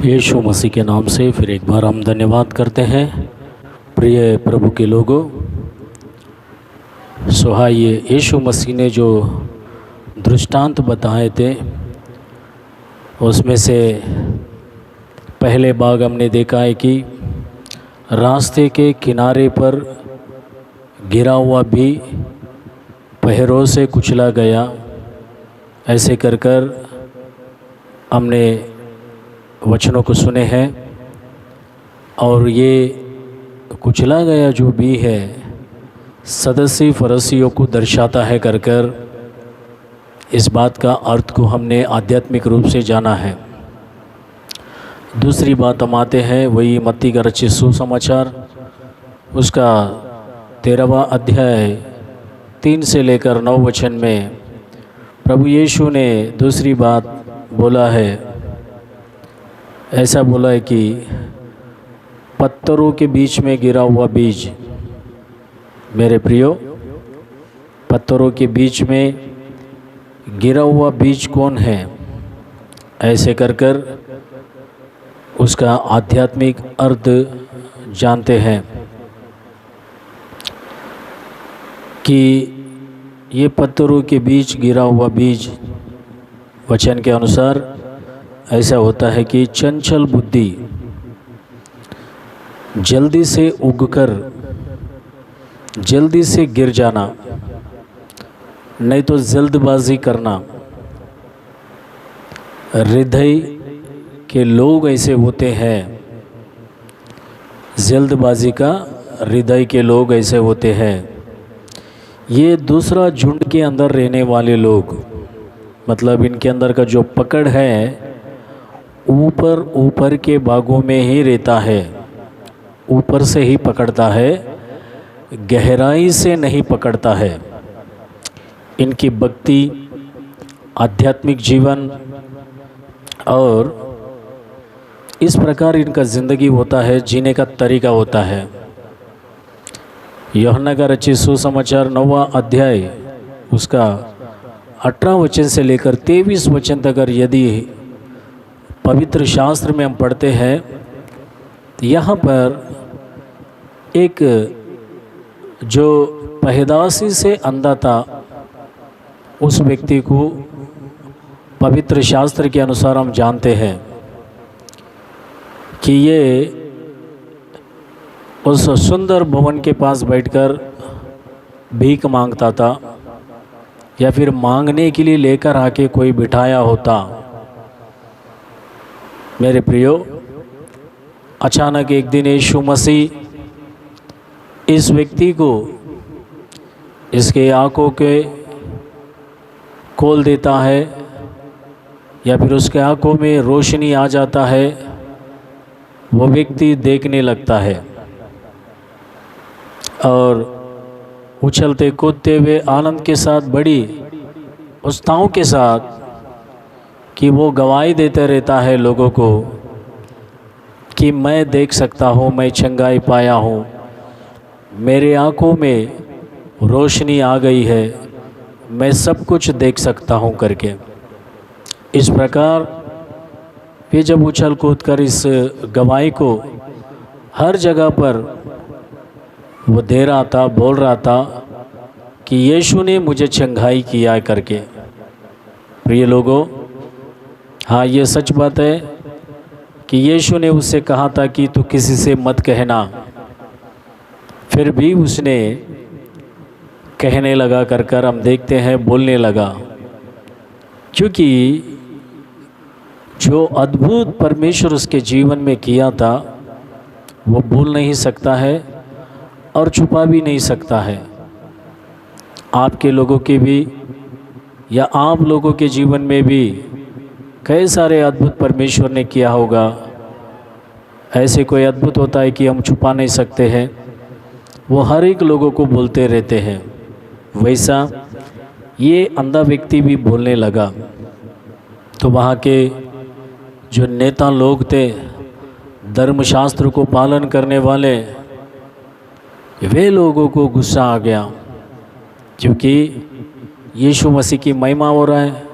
यीशु मसीह के नाम से फिर एक बार हम धन्यवाद करते हैं। प्रिय प्रभु के लोगों, सुहाइए यीशु मसीह ने जो दृष्टांत बताए थे उसमें से पहले भाग हमने देखा है कि रास्ते के किनारे पर गिरा हुआ भी पहरों से कुचला गया। ऐसे कर कर हमने वचनों को सुने हैं और ये कुचला गया जो भी है सदस्य फरसियों को दर्शाता है कर कर इस बात का अर्थ को हमने आध्यात्मिक रूप से जाना है। दूसरी बात हम आते हैं वही मत्ती का रचित सुसमाचार उसका 13वां अध्याय 3 से लेकर 9 वचन में प्रभु यीशु ने दूसरी बात बोला है। ऐसा बोला है कि पत्थरों के बीच में गिरा हुआ बीज, मेरे प्रियो, पत्थरों के बीच में गिरा हुआ बीज कौन है? ऐसे कर कर उसका आध्यात्मिक अर्थ जानते हैं कि ये पत्थरों के बीच गिरा हुआ बीज वचन के अनुसार ऐसा होता है कि चंचल बुद्धि, जल्दी से उगकर जल्दी से गिर जाना, नहीं तो जल्दबाजी करना। हृदय के लोग ऐसे होते हैं, जल्दबाजी का हृदय के लोग ऐसे होते हैं। ये दूसरा झुंड के अंदर रहने वाले लोग, मतलब इनके अंदर का जो पकड़ है ऊपर ऊपर के भागों में ही रहता है, ऊपर से ही पकड़ता है, गहराई से नहीं पकड़ता है। इनकी भक्ति, आध्यात्मिक जीवन और इस प्रकार इनका ज़िंदगी होता है, जीने का तरीका होता है। यूहन्ना का रचित सुसमाचार 9वां अध्याय उसका 18 वचन से लेकर 23 वचन तक अगर यदि पवित्र शास्त्र में हम पढ़ते हैं, यहाँ पर एक जो पैदाशी से अंधा था उस व्यक्ति को पवित्र शास्त्र के अनुसार हम जानते हैं कि ये उस सुंदर भवन के पास बैठकर भीख मांगता था या फिर मांगने के लिए लेकर आके कोई बिठाया होता। मेरे प्रियो, अचानक एक दिन यीशु मसीह इस व्यक्ति को इसके आंखों के खोल देता है या फिर उसके आंखों में रोशनी आ जाता है, वो व्यक्ति देखने लगता है और उछलते कूदते हुए आनंद के साथ, बड़ी उत्साह के साथ कि वो गवाही देते रहता है लोगों को कि मैं देख सकता हूँ, मैं चंगाई पाया हूँ, मेरे आँखों में रोशनी आ गई है, मैं सब कुछ देख सकता हूँ करके। इस प्रकार वे जब उछल कूद कर इस गवाही को हर जगह पर वो दे रहा था, बोल रहा था कि यीशु ने मुझे चंगाई किया करके। प्रिय लोगों, हाँ, ये सच बात है कि यीशु ने उससे कहा था कि तू किसी से मत कहना, फिर भी उसने कहने लगा कर कर हम देखते हैं, बोलने लगा, क्योंकि जो अद्भुत परमेश्वर उसके जीवन में किया था वो भूल नहीं सकता है और छुपा भी नहीं सकता है। आपके लोगों के भी या आप लोगों के जीवन में भी कई सारे अद्भुत परमेश्वर ने किया होगा। ऐसे कोई अद्भुत होता है कि हम छुपा नहीं सकते हैं, वो हर एक लोगों को बोलते रहते हैं। वैसा ये अंधा व्यक्ति भी बोलने लगा। तो वहाँ के जो नेता लोग थे, धर्मशास्त्र को पालन करने वाले, वे लोगों को गुस्सा आ गया क्योंकि यीशु मसीह की महिमा हो रहा है,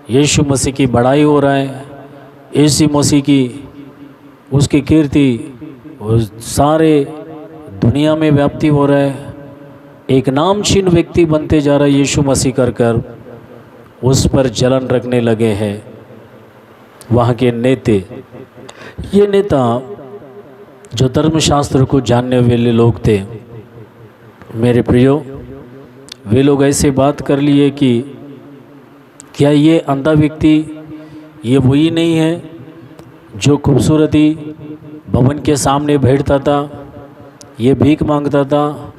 यीशु मसीह की बड़ाई हो रहा है, यीशु मसीह की उसकी कीर्ति उस सारे दुनिया में व्याप्ति हो रहा है। एक नामचीन व्यक्ति बनते जा रहा है यीशु मसीह कर उस पर जलन रखने लगे हैं वहाँ के नेता। ये नेता जो धर्मशास्त्र को जानने वाले लोग थे, मेरे प्रियो, वे लोग ऐसे बात कर लिए कि क्या ये अंधा व्यक्ति ये वही नहीं है जो खूबसूरती भवन के सामने बैठता था, ये भीख मांगता था,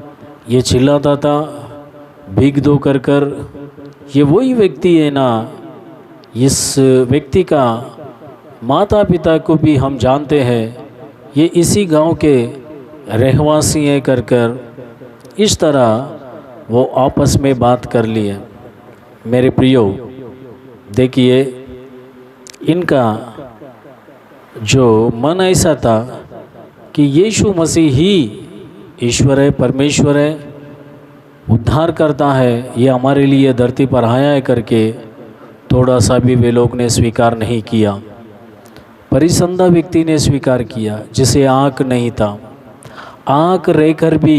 ये चिल्लाता था भीख दो कर ये वही व्यक्ति है ना? इस व्यक्ति का माता पिता को भी हम जानते हैं, ये इसी गांव के रहवासी हैं कर इस तरह वो आपस में बात कर लिए। मेरे प्रियो, देखिए इनका जो मन ऐसा था कि यीशु मसीह ही ईश्वर है, परमेश्वर है, उद्धार करता है, ये हमारे लिए धरती पर आया है करके थोड़ा सा भी वे लोग ने स्वीकार नहीं किया। पर इस अंधा व्यक्ति ने स्वीकार किया जिसे आँख नहीं था। आँख रहकर भी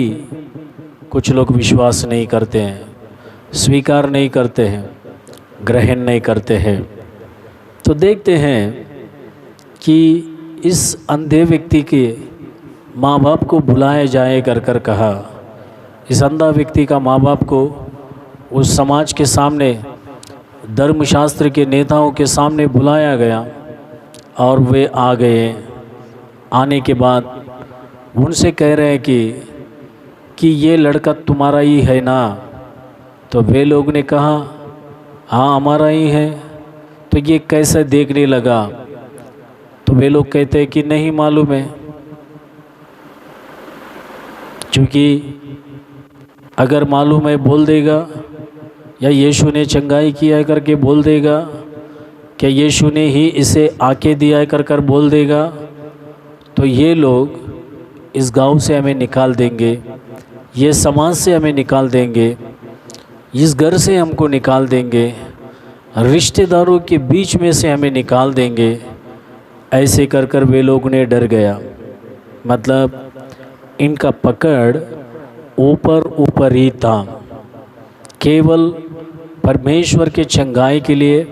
कुछ लोग विश्वास नहीं करते हैं, स्वीकार नहीं करते हैं, ग्रहण नहीं करते हैं। तो देखते हैं कि इस अंधे व्यक्ति के माँ बाप को बुलाया जाए कर कहा। इस अंधा व्यक्ति का माँ बाप को उस समाज के सामने, धर्मशास्त्र के नेताओं के सामने बुलाया गया और वे आ गए। आने के बाद उनसे कह रहे हैं कि ये लड़का तुम्हारा ही है ना? तो वे लोग ने कहा हाँ हमारा ही है। तो ये कैसे देखने लगा? तो वे लोग कहते हैं कि नहीं मालूम है, क्योंकि अगर मालूम है बोल देगा, या यीशु ने चंगाई किया है करके बोल देगा, क्या यीशु ने ही इसे आके दिया है कर बोल देगा, तो ये लोग इस गांव से हमें निकाल देंगे, ये समाज से हमें निकाल देंगे, इस घर से हमको निकाल देंगे, रिश्तेदारों के बीच में से हमें निकाल देंगे। ऐसे कर वे लोग ने डर गया। मतलब इनका पकड़ ऊपर ही था। केवल परमेश्वर के चंगाई के लिए,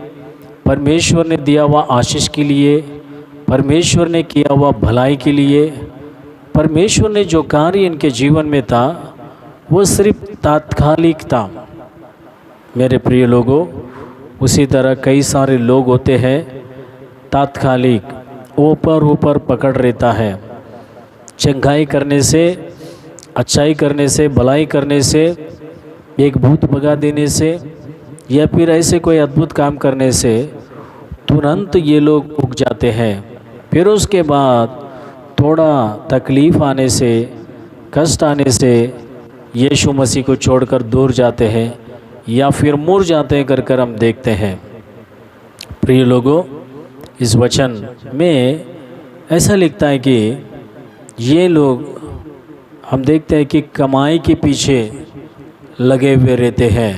परमेश्वर ने दिया हुआ आशीष के लिए, परमेश्वर ने किया हुआ भलाई के लिए, परमेश्वर ने जो कार्य इनके जीवन में था वो सिर्फ तात्कालिक था। मेरे प्रिय लोगों, उसी तरह कई सारे लोग होते हैं तात्कालिक, ऊपर पकड़ रहता है। चंगाई करने से, अच्छाई करने से, भलाई करने से, एक भूत भगा देने से, या फिर ऐसे कोई अद्भुत काम करने से तुरंत ये लोग उग जाते हैं। फिर उसके बाद थोड़ा तकलीफ़ आने से, कष्ट आने से यीशु मसीह को छोड़कर दूर जाते हैं या फिर मुड़ जाते हैं कर हम देखते हैं। प्रिय लोगों, इस वचन में ऐसा लिखता है कि ये लोग, हम देखते हैं कि कमाई के पीछे लगे हुए रहते हैं।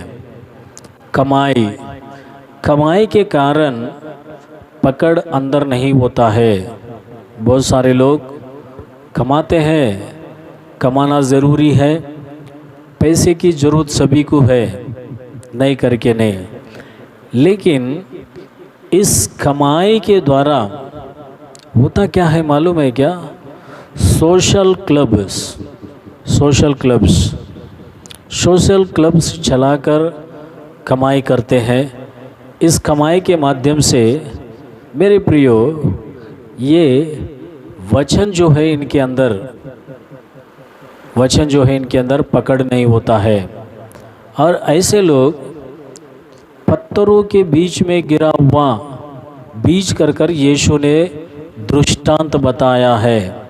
कमाई के कारण पकड़ अंदर नहीं होता है। बहुत सारे लोग कमाते हैं, कमाना ज़रूरी है, पैसे की ज़रूरत सभी को है, नहीं करके नहीं, लेकिन इस कमाई के द्वारा होता क्या है मालूम है क्या? सोशल क्लब्स चलाकर कमाई करते हैं। इस कमाई के माध्यम से मेरे प्रियो, ये वचन जो है इनके अंदर पकड़ नहीं होता है। और ऐसे लोग पत्थरों के बीच में गिरा हुआ बीज कर यीशु ने दृष्टांत बताया है।